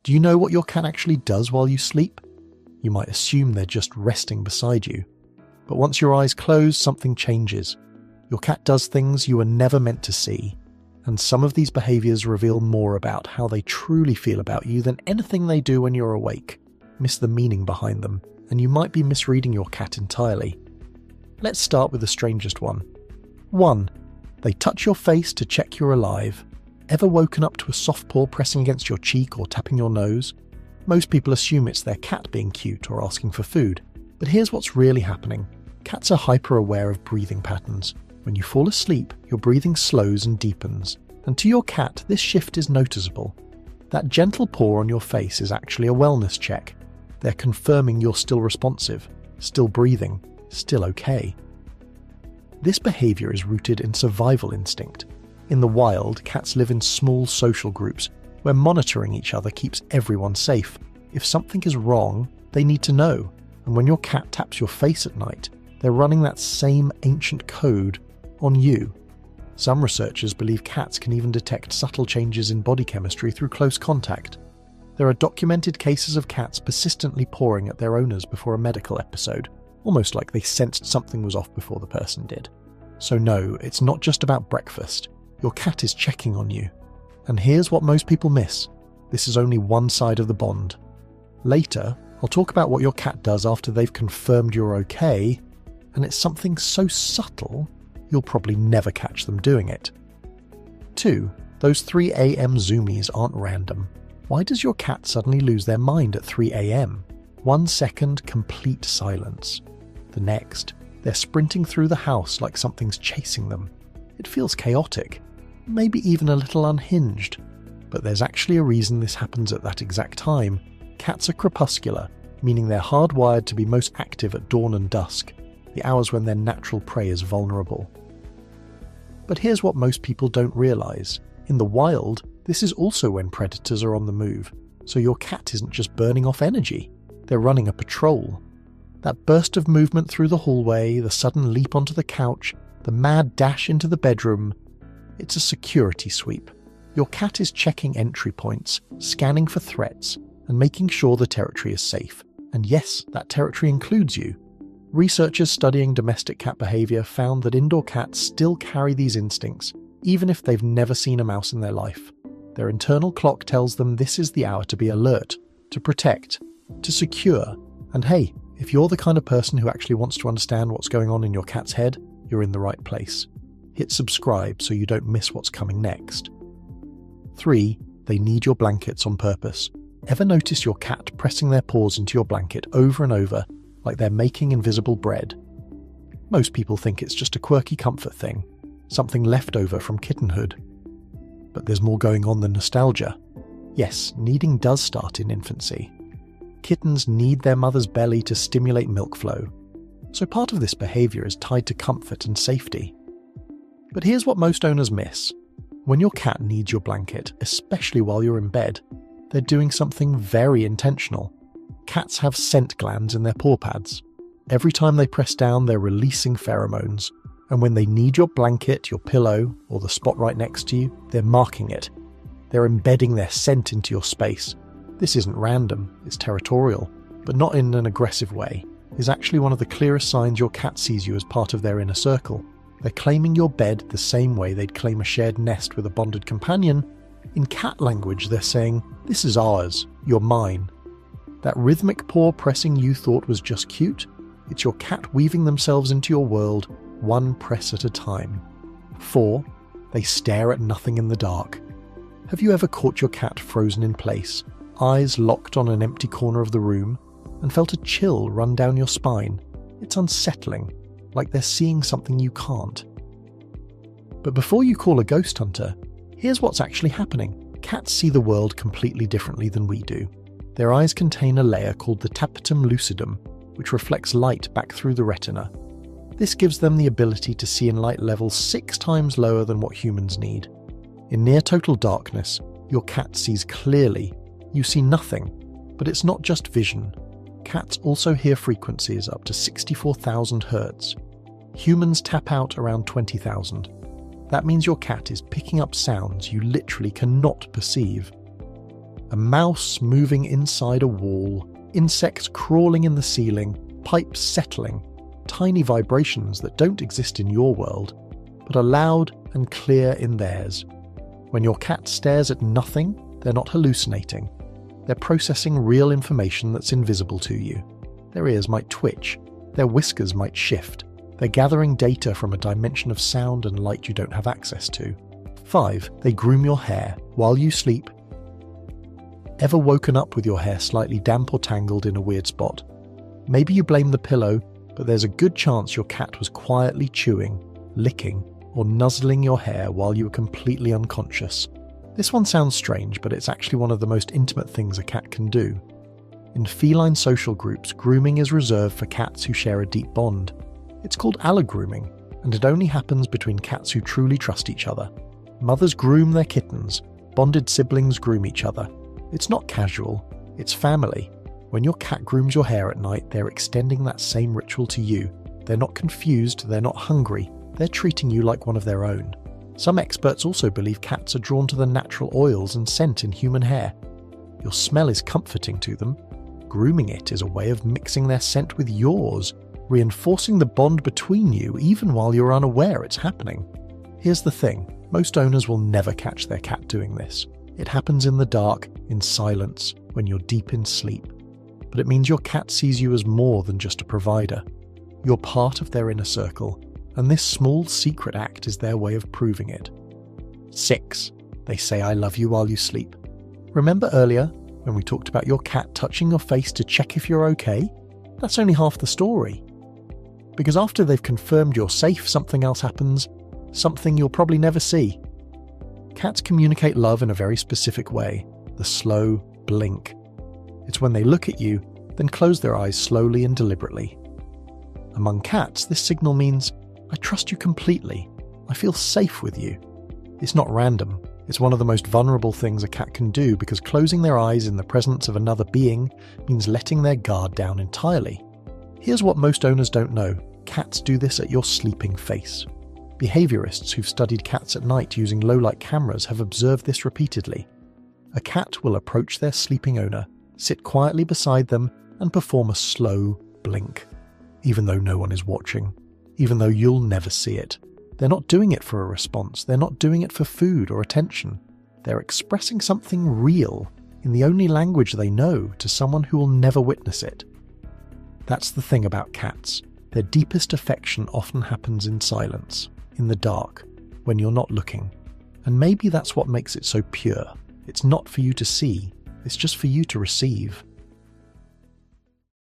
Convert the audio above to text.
Do you know what your cat actually does while you sleep? You might assume they're just resting beside you. But once your eyes close, something changes. Your cat does things you were never meant to see. And some of these behaviours reveal more about how they truly feel about you than anything they do when you're awake. Miss the meaning behind them, and you might be misreading your cat entirely. Let's start with the strangest one. 1. They touch your face to check you're alive. Ever woken up to a soft paw pressing against your cheek or tapping your nose? Most people assume it's their cat being cute or asking for food. But here's what's really happening. Cats are hyper-aware of breathing patterns. When you fall asleep, your breathing slows and deepens. And to your cat, this shift is noticeable. That gentle paw on your face is actually a wellness check. They're confirming you're still responsive, still breathing, still okay. This behaviour is rooted in survival instinct. In the wild, cats live in small social groups where monitoring each other keeps everyone safe. If something is wrong, they need to know. And when your cat taps your face at night, they're running that same ancient code on you. Some researchers believe cats can even detect subtle changes in body chemistry through close contact. There are documented cases of cats persistently pawing at their owners before a medical episode, almost like they sensed something was off before the person did. So no, it's not just about breakfast. Your cat is checking on you. And here's what most people miss. This is only one side of the bond. Later, I'll talk about what your cat does after they've confirmed you're okay, and it's something so subtle, you'll probably never catch them doing it. 2. Those 3 a.m. zoomies aren't random. Why does your cat suddenly lose their mind at 3 a.m? 1 second, complete silence. The next, they're sprinting through the house like something's chasing them. It feels chaotic, maybe even a little unhinged. But there's actually a reason this happens at that exact time. Cats are crepuscular, meaning they're hardwired to be most active at dawn and dusk, the hours when their natural prey is vulnerable. But here's what most people don't realise. In the wild, this is also when predators are on the move, so your cat isn't just burning off energy, they're running a patrol. That burst of movement through the hallway, the sudden leap onto the couch, the mad dash into the bedroom, it's a security sweep. Your cat is checking entry points, scanning for threats, and making sure the territory is safe. And yes, that territory includes you. Researchers studying domestic cat behaviour found that indoor cats still carry these instincts, even if they've never seen a mouse in their life. Their internal clock tells them this is the hour to be alert, to protect, to secure. And hey, if you're the kind of person who actually wants to understand what's going on in your cat's head, you're in the right place. Hit subscribe so you don't miss what's coming next. 3. They need your blankets on purpose. Ever notice your cat pressing their paws into your blanket over and over, like they're making invisible bread? Most people think it's just a quirky comfort thing, something left over from kittenhood. But there's more going on than nostalgia. Yes, kneading does start in infancy. Kittens need their mother's belly to stimulate milk flow, so part of this behaviour is tied to comfort and safety. But here's what most owners miss. When your cat needs your blanket, especially while you're in bed, they're doing something very intentional. Cats have scent glands in their paw pads. Every time they press down, they're releasing pheromones. And when they need your blanket, your pillow, or the spot right next to you, they're marking it. They're embedding their scent into your space. This isn't random, it's territorial, but not in an aggressive way. It's actually one of the clearest signs your cat sees you as part of their inner circle. They're claiming your bed the same way they'd claim a shared nest with a bonded companion. In cat language, they're saying, "This is ours, you're mine." That rhythmic paw pressing you thought was just cute? It's your cat weaving themselves into your world, one press at a time. 4. They stare at nothing in the dark. Have you ever caught your cat frozen in place, eyes locked on an empty corner of the room, and felt a chill run down your spine? It's unsettling, like they're seeing something you can't. But before you call a ghost hunter, here's what's actually happening. Cats see the world completely differently than we do. Their eyes contain a layer called the tapetum lucidum, which reflects light back through the retina. This gives them the ability to see in light levels 6 times lower than what humans need. In near total darkness, your cat sees clearly. You see nothing, but it's not just vision. Cats also hear frequencies up to 64,000 Hz. Humans tap out around 20,000. That means your cat is picking up sounds you literally cannot perceive. A mouse moving inside a wall, insects crawling in the ceiling, pipes settling, tiny vibrations that don't exist in your world, but are loud and clear in theirs. When your cat stares at nothing, they're not hallucinating. They're processing real information that's invisible to you. Their ears might twitch, their whiskers might shift. They're gathering data from a dimension of sound and light you don't have access to. 5. They groom your hair while you sleep. Ever woken up with your hair slightly damp or tangled in a weird spot? Maybe you blame the pillow, but there's a good chance your cat was quietly chewing, licking, or nuzzling your hair while you were completely unconscious. This one sounds strange, but it's actually one of the most intimate things a cat can do. In feline social groups, grooming is reserved for cats who share a deep bond. It's called allogrooming, and it only happens between cats who truly trust each other. Mothers groom their kittens, bonded siblings groom each other. It's not casual, it's family. When your cat grooms your hair at night, they're extending that same ritual to you. They're not confused, they're not hungry, they're treating you like one of their own. Some experts also believe cats are drawn to the natural oils and scent in human hair. Your smell is comforting to them. Grooming it is a way of mixing their scent with yours, reinforcing the bond between you even while you're unaware it's happening. Here's the thing, most owners will never catch their cat doing this. It happens in the dark, in silence, when you're deep in sleep. But it means your cat sees you as more than just a provider. You're part of their inner circle, and this small secret act is their way of proving it. 6. They say I love you while you sleep. Remember earlier, when we talked about your cat touching your face to check if you're okay? That's only half the story. Because after they've confirmed you're safe, something else happens, something you'll probably never see. Cats communicate love in a very specific way, the slow blink. It's when they look at you, then close their eyes slowly and deliberately. Among cats, this signal means, I trust you completely. I feel safe with you. It's not random. It's one of the most vulnerable things a cat can do because closing their eyes in the presence of another being means letting their guard down entirely. Here's what most owners don't know. Cats do this at your sleeping face. Behaviorists who've studied cats at night using low-light cameras have observed this repeatedly. A cat will approach their sleeping owner, sit quietly beside them, and perform a slow blink, even though no one is watching, even though you'll never see it. They're not doing it for a response, they're not doing it for food or attention. They're expressing something real in the only language they know to someone who will never witness it. That's the thing about cats. Their deepest affection often happens in silence, in the dark, when you're not looking. And maybe that's what makes it so pure. It's not for you to see, it's just for you to receive.